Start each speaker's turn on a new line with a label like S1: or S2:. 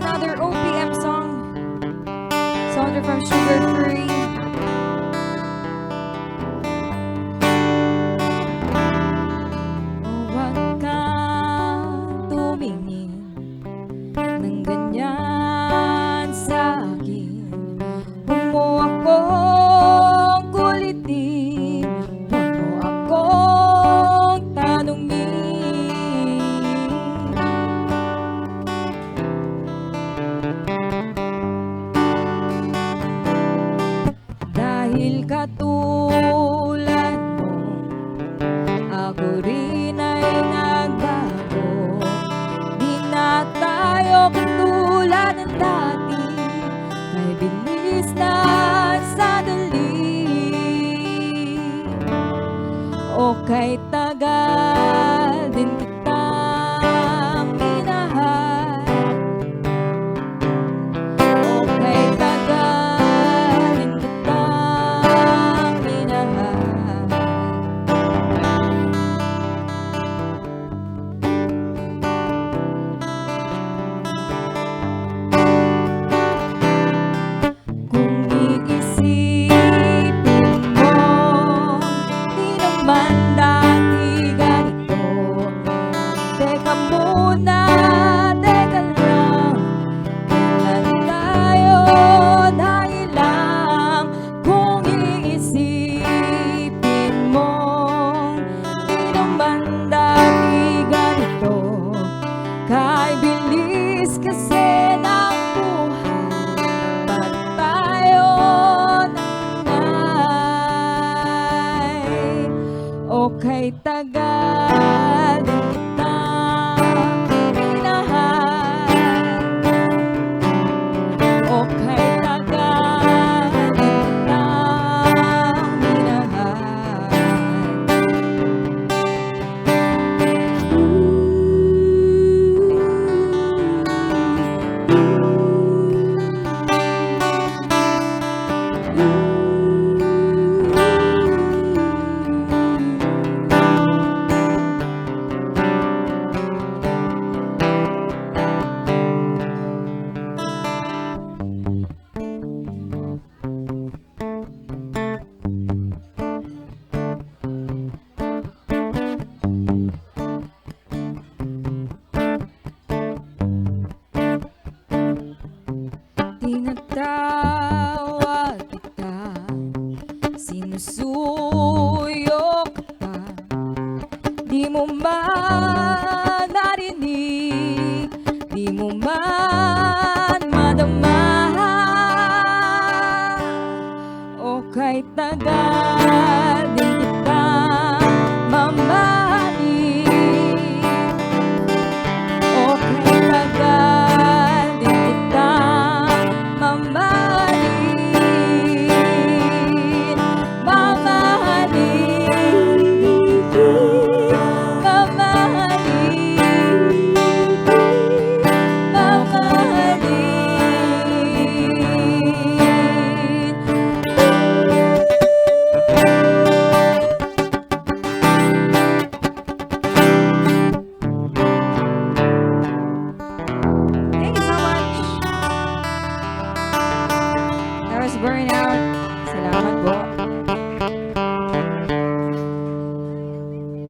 S1: another OPM song. Song from Sugar Free. Huwag kang tumingin ng ganyan sa akin. Huwag mo akong kulitin, huwag mo akong tanungin. Dahil katulad mo, ako rin ay nagbago. Di na tayo katulad ng dati, may bilis na sandali. O kay tagal din kitang minahal, o kay tagal din kitang minahal. Kung iisipin mo, di naman dati ganito. Teka muna, teka lang, kailan tayo nailang? Kung iisipin mo, di naman dati ganito. Kay bilis kasi ng buhay, ba't tayo nangay? O kay tagal din kitang minahal, o kay tagal din kitang minahal. Tinatawag kita, sinusuyok ka, di mo man narinig, di mo man